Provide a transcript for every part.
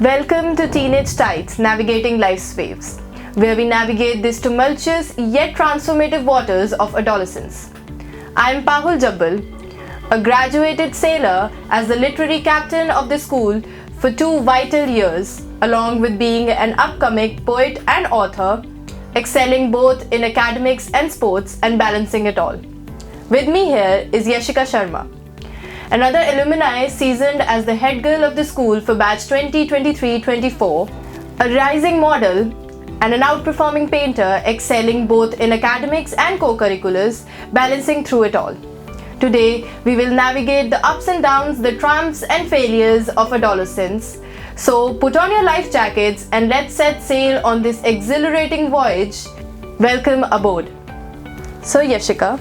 Welcome to Teenage Tides, Navigating Life's Waves, where we navigate these tumultuous yet transformative waters of adolescence. I am Pahul Jabal, a graduated sailor as the literary captain of the school for 2 vital years, along with being an upcoming poet and author, excelling both in academics and sports and balancing it all. With me here is Yashika Sharma, another alumni seasoned as the head girl of the school for batch 2023-24, a rising model and an outperforming painter excelling both in academics and co-curriculars, balancing through it all. Today, we will navigate the ups and downs, the triumphs and failures of adolescence. So put on your life jackets and let's set sail on this exhilarating voyage. Welcome aboard. So Yashika,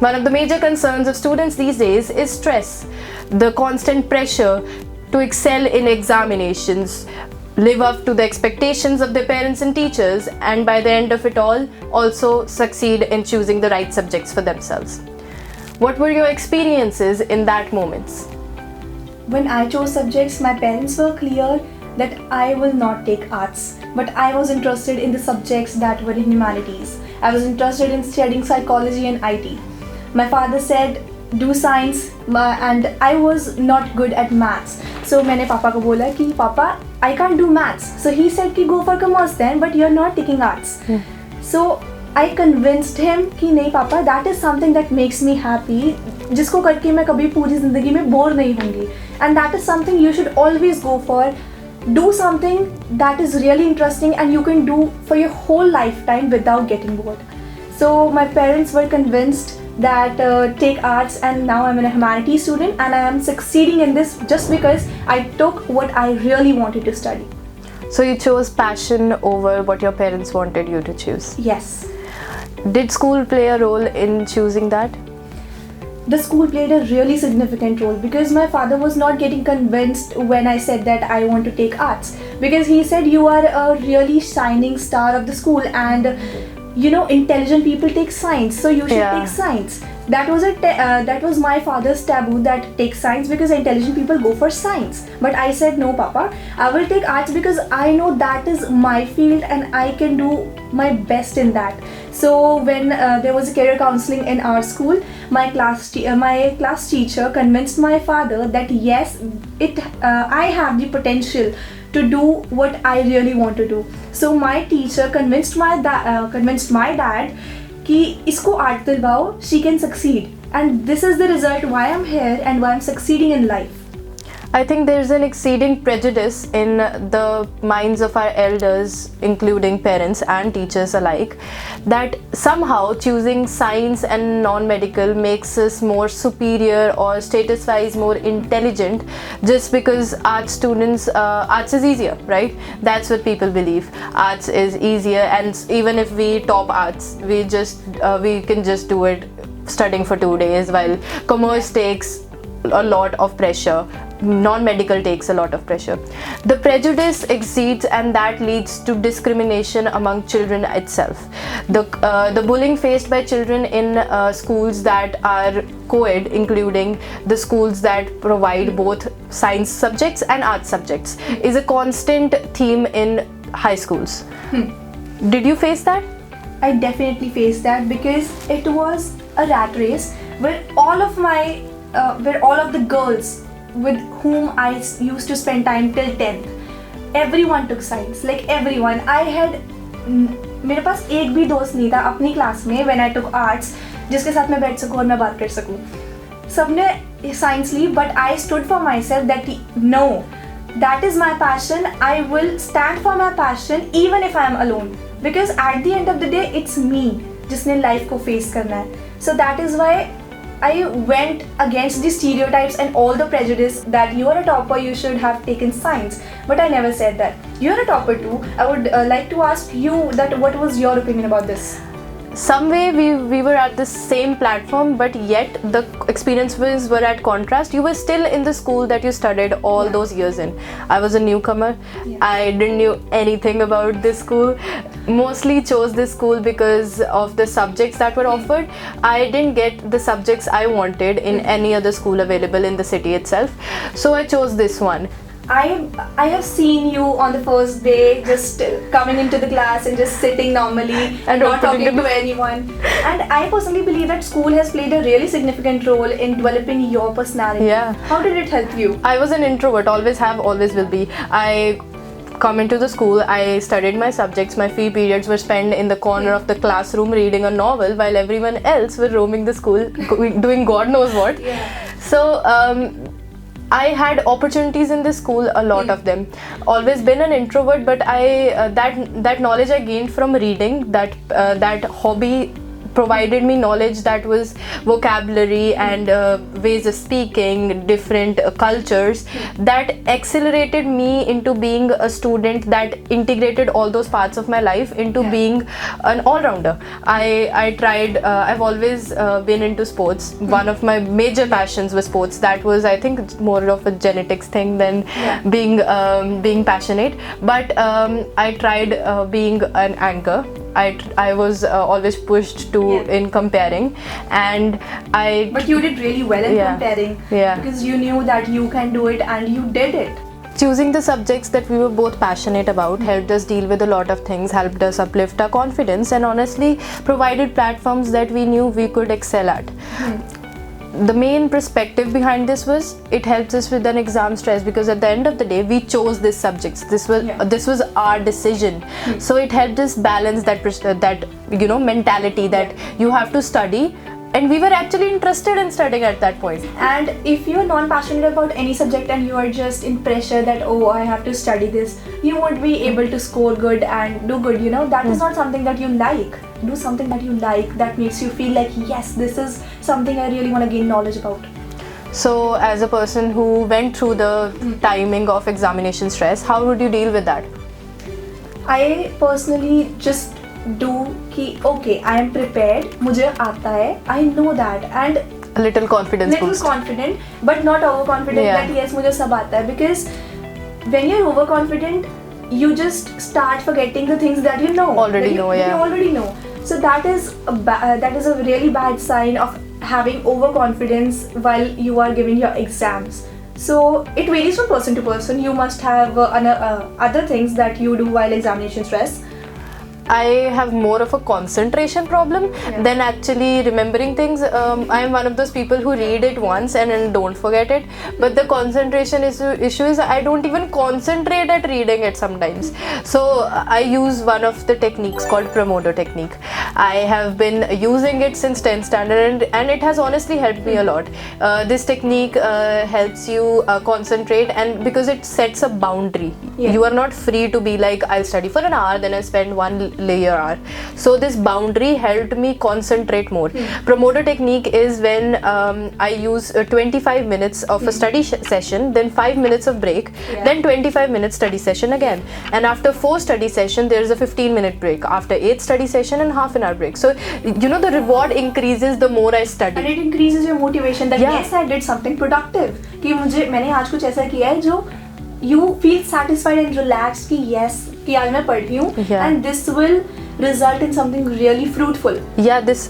one of the major concerns of students these days is stress, the constant pressure to excel in examinations, live up to the expectations of their parents and teachers, and by the end of it all, also succeed in choosing the right subjects for themselves. What were your experiences in that moments? When I chose subjects, my parents were clear that I will not take arts, but I was interested in the subjects that were in humanities. I was interested in studying psychology and IT. My father said, do science, and I was not good at maths. So मैंने पापा को बोला कि पापा, I can't do maths. So he said कि go for commerce then, but you're not taking arts. So I convinced him कि नहीं पापा, that is something that makes me happy, जिसको करके मैं कभी पूरी ज़िंदगी में बोर नहीं होंगी. And that is something you should always go for. Do something that is really interesting and you can do for your whole lifetime without getting bored. So my parents were convinced that take arts, and now I'm a humanities student and I am succeeding in this just because I took what I really wanted to study. So you chose passion over what your parents wanted you to choose. Yes. Did school play a role in choosing that? The school played a really significant role because my father was not getting convinced when I said that I want to take arts, because he said you are a really shining star of the school and you know intelligent people take science, so you should take science. That was my father's taboo, that take science because intelligent people go for science. But I said no papa, I will take arts because I know that is my field and I can do my best in that. So when there was a career counseling in our school, my class teacher convinced my father that yes, I have the potential to do what I really want to do. So my teacher convinced my dad कि इसको art दिलवाओ, she can succeed, and this is the result why I'm here and why I'm succeeding in life. I think there's an exceeding prejudice in the minds of our elders, including parents and teachers alike, that somehow choosing science and non-medical makes us more superior or status-wise more intelligent just because arts is easier, right? That's what people believe. Arts is easier, and even if we top arts, we can just do it studying for 2 days, while commerce takes a lot of pressure, non-medical takes a lot of pressure. The prejudice exceeds, and that leads to discrimination among children itself. The bullying faced by children in schools that are co-ed, including the schools that provide both science subjects and art subjects, is a constant theme in high schools. Did you face that? I definitely faced that because it was a rat race where all of the girls with whom I used to spend time till 10th, everyone took science, like everyone. मेरे पास एक भी दोस्त नहीं था अपनी class में when I took arts जिसके साथ मैं बैठ सकूँ और मैं बात कर सकूँ. सबने science Lee, but I stood for myself that no, that is my passion. I will stand for my passion even if I am alone, because at the end of the day it's me जिसने life को face करना है. So that is why I went against the stereotypes and all the prejudice that you are a topper, you should have taken science. But I never said that. You are a topper too. I would like to ask you that what was your opinion about this? Some way we were at the same platform, but yet the experiences were at contrast. You were still in the school that you studied all those years in. I was a newcomer. I didn't know anything about this school. Mostly chose this school because of the subjects that were offered. I didn't get the subjects I wanted in any other school available in the city itself. So I chose this one. I have seen you on the first day just coming into the class and just sitting normally and not talking to anyone. And I personally believe that school has played a really significant role in developing your personality. Yeah. How did it help you? I was an introvert, always have, always will be. I come into the school, I studied my subjects, my free periods were spent in the corner of the classroom reading a novel while everyone else were roaming the school doing God knows what. So I had opportunities in this school, a lot of them. Always been an introvert, but I that knowledge I gained from reading, that hobby provided me knowledge that was vocabulary and ways of speaking, different cultures, that accelerated me into being a student that integrated all those parts of my life into being an all-rounder. I tried, I've always been into sports. One of my major passions was sports. That was, I think, more of a genetics thing than being passionate. But I tried being an anchor. I was always pushed to in comparing, and But you did really well in comparing, because you knew that you can do it and you did it. Choosing the subjects that we were both passionate about helped us deal with a lot of things, helped us uplift our confidence, and honestly provided platforms that we knew we could excel at. The main perspective behind this was it helps us with an exam stress, because at the end of the day we chose these subjects. This was our decision. So it helped us balance that mentality that you have to study, and we were actually interested in studying at that point. And if you're non-passionate about any subject and you are just in pressure that, oh, I have to study this, you won't be able to score good and do good, that is not something that you like. Do something that you like, that makes you feel like, yes, this is something I really want to gain knowledge about. So as a person who went through the timing of examination stress, how would you deal with that? I personally just do ki, okay, I am prepared, mujhe aata hai, I know that, and a little confidence boost. Confident, but not overconfident that yes, mujhe sab aata hai, because when you're overconfident, you just start forgetting the things that you know. You already know. So that is a really bad sign of having overconfidence while you are giving your exams. So it varies from person to person. You must have other things that you do while examination stress. I have more of a concentration problem than actually remembering things. I am one of those people who read it once and then don't forget it. But the concentration issue is I don't even concentrate at reading it sometimes. So I use one of the techniques called Pomodoro technique. I have been using it since 10th standard and it has honestly helped me a lot. This technique helps you concentrate, and because it sets a boundary. You are not free to be like, I'll study for an hour, then I spend one layer hour. So this boundary helped me concentrate more. Pomodoro technique is when I use 25 minutes of a study session, then 5 minutes of break, then 25 minutes study session again. And after 4 study session, there is a 15-minute break. After 8 study session and half an hour break. So the reward increases the more I study. And it increases your motivation that yes, I did something productive. कि मैंने आज कुछ ऐसा किया है जो you feel satisfied and relaxed कि yes, कि आज मैं पढ़ रही हूँ, and this will result in something really fruitful. Yeah, there's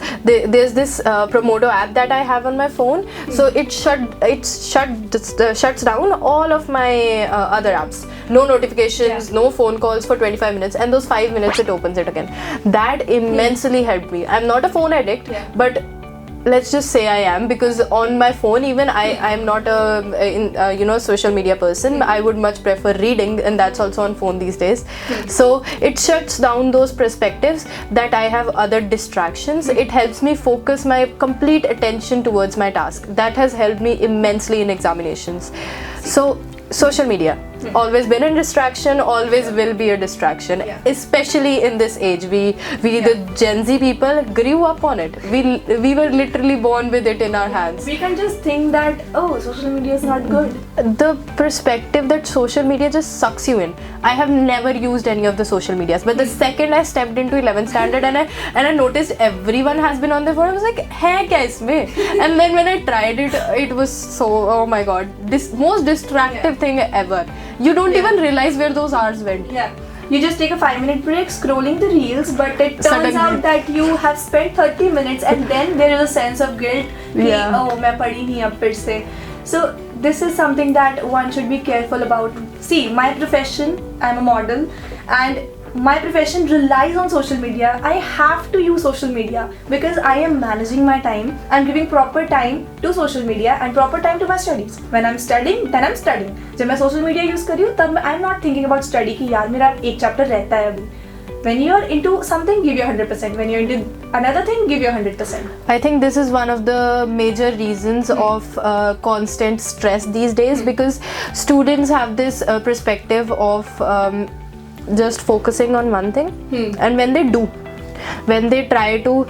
this Pomodoro app that I have on my phone. So it shuts down all of my other apps. No notifications, no phone calls for 25 minutes, and those 5 minutes it opens it again. That immensely helped me. I'm not a phone addict, but let's just say I am, because on my phone even I am not a social media person. I would much prefer reading, and that's also on phone these days. So it shuts down those perspectives that I have other distractions. It helps me focus my complete attention towards my task. That has helped me immensely in examinations. So social media, always been a distraction, always will be a distraction, especially in this age. We the Gen Z people grew up on it. We were literally born with it in our hands. We can just think that, oh, social media is not good. The perspective that social media just sucks you in. I have never used any of the social medias, but the second I stepped into 11th standard and I noticed everyone has been on their phone, I was like, hai kya isme? And then when I tried it, it was so, oh my god, this most distractive thing ever. You don't even realize where those hours went. You just take a 5-minute break scrolling the reels, but it turns out that you have spent 30 minutes and then there is a sense of guilt. Oh, main padhi nahi ab fir se. So this is something that one should be careful about See, my profession, I'm a model, and my profession relies on social media. I have to use social media because I am managing my time. I'm giving proper time to social media and proper time to my studies. When I'm studying, then I'm studying. जब मैं social media use कर रही हूँ तब I'm not thinking about study कि यार मेरा एक chapter रहता है अभी. When you're into something, give your 100%. When you're into another thing, give your 100%. I think this is one of the major reasons of constant stress these days, because students have this perspective of just focusing on one thing, and when they try to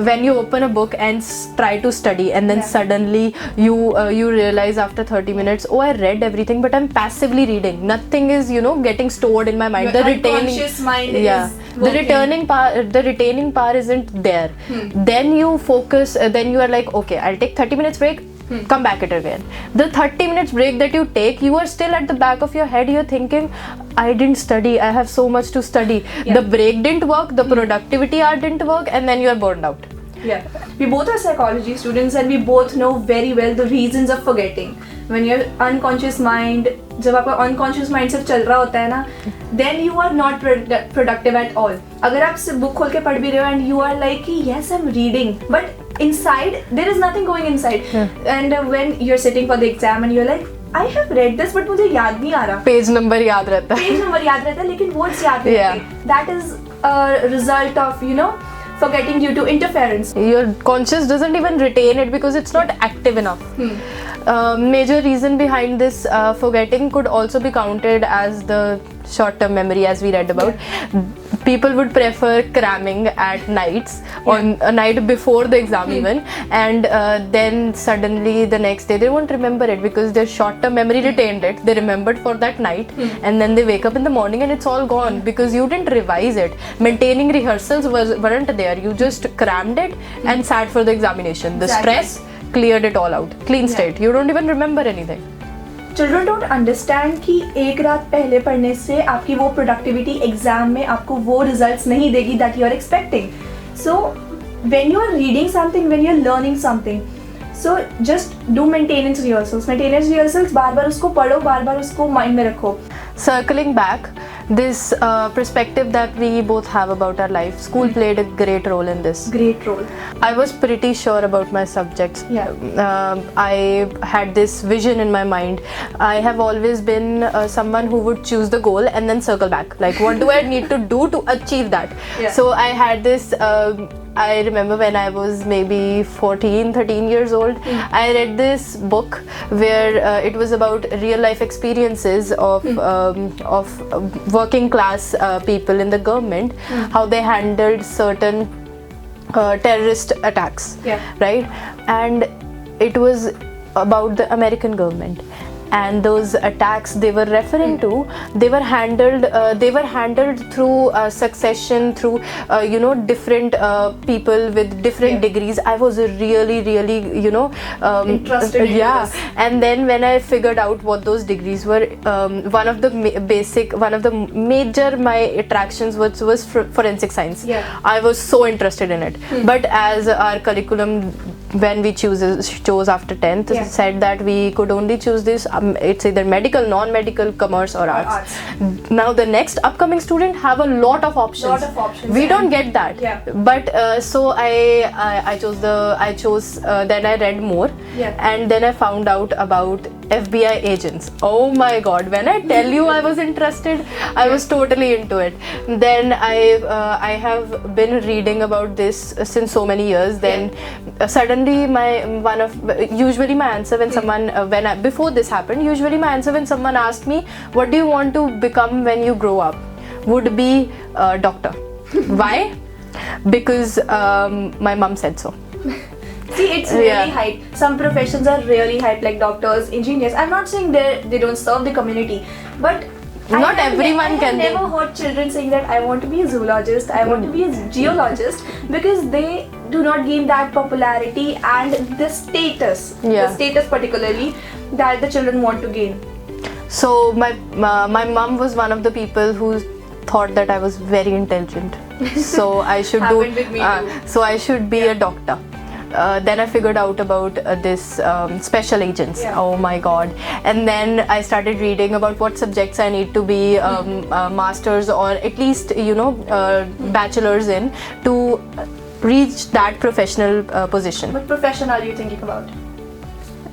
when you open a book and try to study, and then suddenly you realize after 30 minutes, oh, I read everything, but I'm passively reading. Nothing is getting stored in my mind. The unconscious mind is working. The retaining power isn't there. Then you focus, then you are like, okay, I'll take 30 minutes break, come back at it again. The 30 minutes break that you take, you are still at the back of your head, you're thinking, I didn't study, I have so much to study. The break didn't work, the productivity hour didn't work, and then you are burned out. Yeah, we both are psychology students and we both know very well the reasons of forgetting. When your unconscious mind, जब आपका unconscious mind सिर्फ चल रहा होता है ना, then you are not productive at all. अगर आप सिर्फ book खोल के पढ़ भी रहे हो and you are like कि yes, I'm reading, but inside there is nothing going inside. And when you're sitting for the exam and you're like, I have read this, but मुझे याद नहीं आ रहा. Page number याद रहता है. Page number याद रहता है, लेकिन words याद नहीं रहते. That is a result of forgetting due to interference. Your conscious doesn't even retain it because it's not active enough. Major reason behind this forgetting could also be counted as the short-term memory, as we read about. People would prefer cramming at nights, on a night before the exam even, and then suddenly the next day they won't remember it because their short-term memory retained it. They remembered for that night, and then they wake up in the morning and it's all gone because you didn't revise it. Maintaining rehearsals weren't there. You just crammed it and sat for the examination. The stress cleared it all out. Clean state. You don't even remember anything. Children don't understand कि एक रात पहले पढ़ने से आपकी वो productivity exam में आपको वो results नहीं देगी that you are expecting. So when you are reading something, when you are learning something, so just do maintenance rehearsals. Maintenance rehearsals बार-बार उसको पढ़ो, बार-बार उसको mind में रखो. Circling back, this perspective that we both have about our life, school played a great role in this. Great role. I was pretty sure about my subjects. I had this vision in my mind. I have always been someone who would choose the goal and then circle back. Like, what do I need to do to achieve that? So I had this, I remember when I was maybe 13 years old, I read this book where it was about real life experiences of working class people in the government, how they handled certain terrorist attacks, right? And it was about the American government. And those attacks they were referring to, they were handled through succession, through different people with different degrees. I was really interested in this. And then when I figured out what those degrees were, one of the major my attractions was forensic science. I was so interested in it. But as our curriculum, when we chose after 10th, said that we could only choose this, it's either medical, non-medical, commerce or arts. Now the next upcoming student have a lot of options. We don't get that. But so I chose then I read more, and then I found out about FBI agents. Oh my god, when I tell you I was interested, I was totally into it. Then I have been reading about this since so many years. Then suddenly usually my answer when someone before this happened, usually my answer when someone asked me, what do you want to become when you grow up, would be doctor. Why? Because my mom said so. See, it's really hype. Some professions are really hype, like doctors, engineers. I'm not saying they don't serve the community, but not everyone can. I have never heard children saying that I want to be a zoologist, I want to be a geologist, because they do not gain that popularity and the status, particularly that the children want to gain. So my mom was one of the people who thought that I was very intelligent, so I should Happened with me too. So I should be a doctor. Then I figured out about this special agents. Yeah. Oh my god. And then I started reading about what subjects I need to be masters or at least bachelors in to reach that professional position. What profession are you thinking about?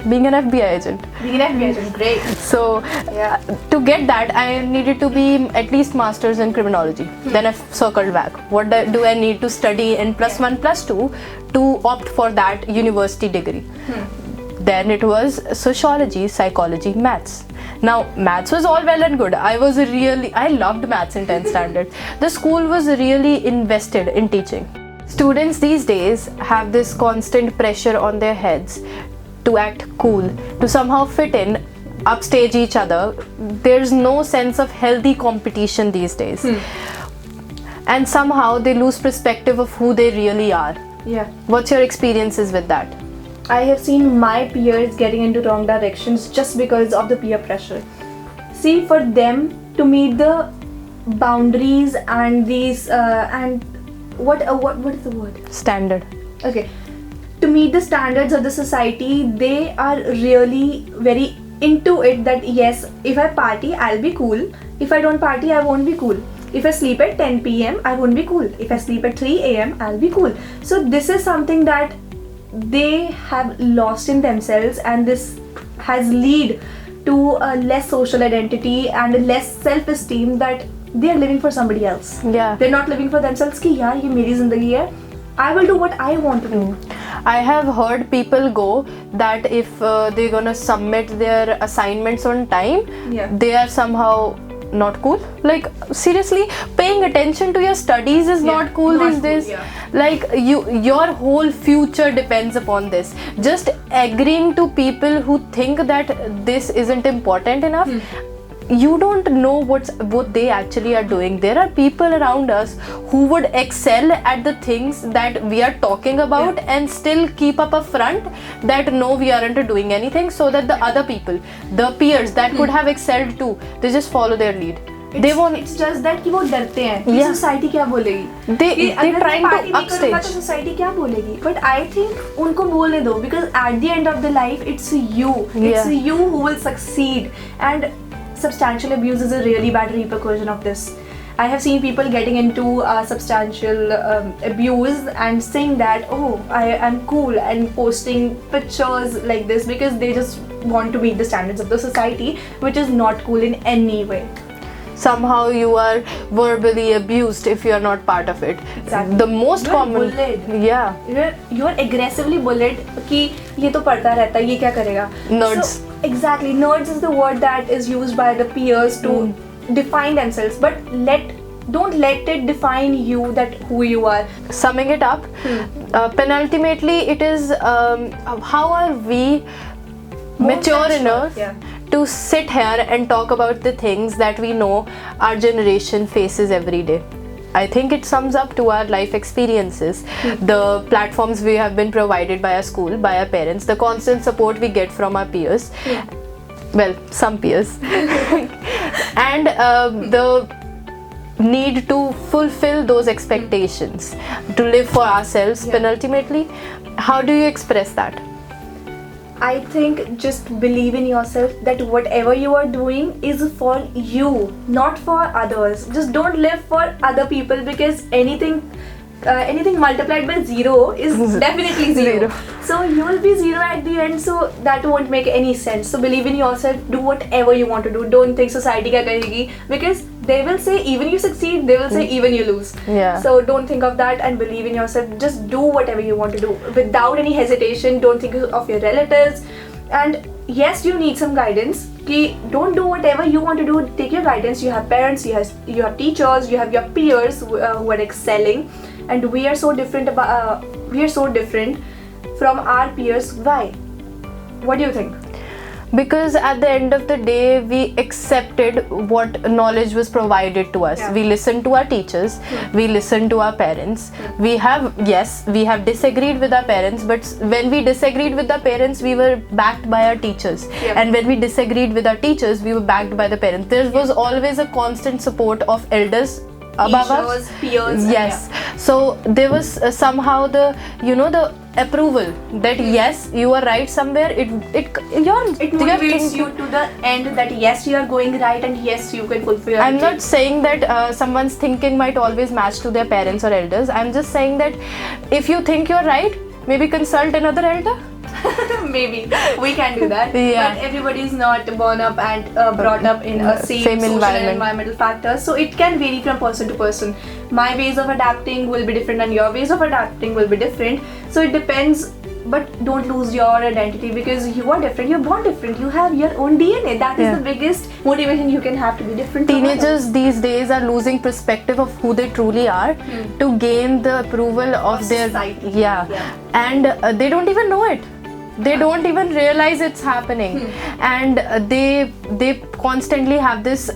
Being an FBI agent. Being an FBI agent, great. So to get that, I needed to be at least masters in criminology. Then I circled back. What do I need to study in +1, +2 to opt for that university degree? Then it was sociology, psychology, maths. Now maths was all well and good. I loved maths in 10th standard. The school was really invested in teaching. Students these days have this constant pressure on their heads to act cool, to somehow fit in, upstage each other. There's no sense of healthy competition these days. And somehow they lose perspective of who they really are. Yeah. What's your experiences with that? I have seen my peers getting into wrong directions just because of the peer pressure. See, for them to meet the boundaries and these and what is the word? Standard. Okay. To meet the standards of the society, they are really very into it that yes, if I party, I'll be cool. If I don't party, I won't be cool. If I sleep at 10 p.m., I won't be cool. If I sleep at 3 a.m., I'll be cool. So this is something that they have lost in themselves, and this has led to a less social identity and a less self-esteem, that they are living for somebody else. Yeah. They're not living for themselves कि यार ये मेरी जिंदगी है. I will do what I want to do. I have heard people go that if they're gonna submit their assignments on time, they are somehow not cool. Like seriously, paying attention to your studies is not cool not these cool, days. yeah. Like your whole future depends upon this. Just agreeing to people who think that this isn't important enough. You don't know what they actually are doing. There are people around us who would excel at the things that we are talking about and still keep up a front that no, we aren't doing anything, so that the other people, the peers that could have excelled too, they just follow their lead. It's just that कि वो डरते हैं कि society क्या बोलेगी. They're trying to upstage. तो society क्या बोलेगी. But I think उनको बोलने दो, because at the end of the life, it's you. It's you who will succeed. And substantial abuse is a really bad repercussion of this. I have seen people getting into substantial abuse and saying that, oh, I am cool, and posting pictures like this because they just want to meet the standards of the society, which is not cool in any way. Somehow you are verbally abused if you are not part of it. Exactly. The most common. Bullied. Yeah. You are aggressively bullied कि ये तो पढ़ता रहता है, ये क्या करेगा? Nerds. So, exactly. Nerds is the word that is used by the peers to define themselves, but don't let it define you, that who you are. Summing it up, penultimately it is how are we mature enough to sit here and talk about the things that we know our generation faces every day. I think it sums up to our life experiences, the platforms we have been provided by our school, by our parents, the constant support we get from our peers, well, some peers, and the need to fulfill those expectations, to live for ourselves. Penultimately, how do you express that? I think just believe in yourself, that whatever you are doing is for you, not for others. Just don't live for other people, because anything multiplied by 0 is definitely 0. So you will be 0 at the end, so that won't make any sense. So believe in yourself, do whatever you want to do. Don't think society kya kahegi, because they will say even you succeed, they will say even you lose. So don't think of that and believe in yourself. Just do whatever you want to do without any hesitation. Don't think of your relatives. And yes, you need some guidance. Don't do whatever you want to do. Take your guidance. You have parents, you have teachers, you have your peers who are excelling, and we are so different from our peers. Why? What do you think? Because at the end of the day, we accepted what knowledge was provided to us. We listened to our teachers, we listened to our parents. We have disagreed with our parents, but when we disagreed with our parents, we were backed by our teachers. And when we disagreed with our teachers, we were backed by the parents. There was always a constant support of elders above us, peers. So there was somehow the approval that yes, you are right somewhere, it motivates you to the end that yes, you are going right and yes, you can fulfill your I'm dream. not saying that someone's thinking might always match to their parents or elders. I'm just saying that if you think you're right, maybe consult another elder. Maybe we can do that. Yeah. But everybody is not born up and brought up in a same social and environmental factors, so it can vary from person to person. My ways of adapting will be different and your ways of adapting will be different, so it depends. But don't lose your identity, because you are different, you're born different, you have your own DNA. That is the biggest motivation you can have to be different. Teenagers these days are losing perspective of who they truly are to gain the approval of their society. And they don't even know it. They don't even realize it's happening, and they constantly have this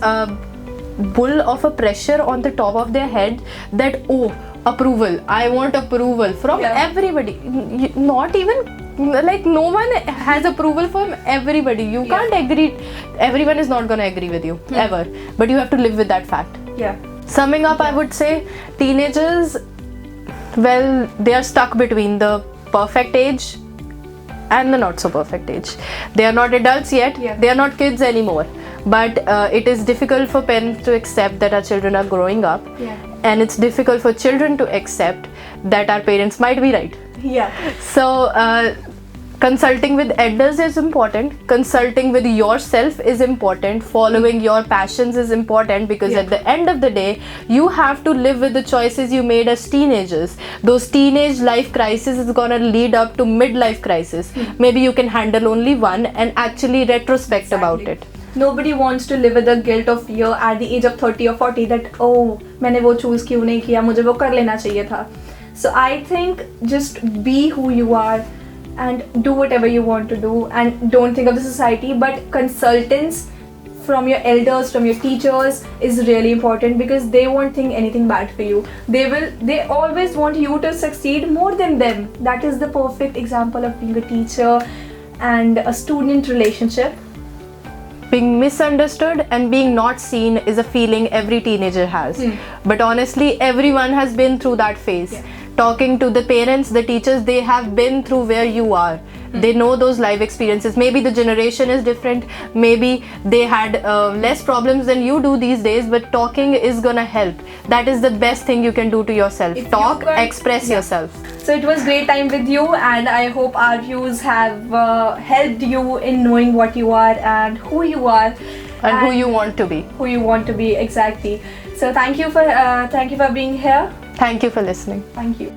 bull of a pressure on the top of their head that approval, I want approval from everybody. Not even like no one has approval from everybody. You can't agree. Everyone is not gonna agree with you ever, but you have to live with that fact. Summing up, I would say teenagers, well, they are stuck between the perfect age and the not so perfect age. They are not adults yet, they are not kids anymore, but it is difficult for parents to accept that our children are growing up, and it's difficult for children to accept that our parents might be right. So consulting with elders is important, consulting with yourself is important, following your passions is important, because at the end of the day you have to live with the choices you made as teenagers. Those teenage life crisis is gonna lead up to midlife crisis. Maybe you can handle only one and actually retrospect about it. Nobody wants to live with the guilt of fear at the age of 30 or 40 that मैंने वो choose क्यों नहीं किया, मुझे वो कर लेना चाहिए था. So I think just be who you are and do whatever you want to do, and don't think of the society. But consultants from your elders, from your teachers is really important, because they won't think anything bad for you. They always want you to succeed more than them. That is the perfect example of being a teacher and a student relationship. Being misunderstood and being not seen is a feeling every teenager has. But honestly, everyone has been through that phase. Talking to the parents, the teachers, they have been through where you are. They know those life experiences. Maybe the generation is different, maybe they had less problems than you do these days, but talking is gonna help. That is the best thing you can do to yourself. Talk, express yourself. So it was great time with you, and I hope our views have helped you in knowing what you are and who you are. And who you want to be. Who you want to be, exactly. So thank you for being here. Thank you for listening. Thank you.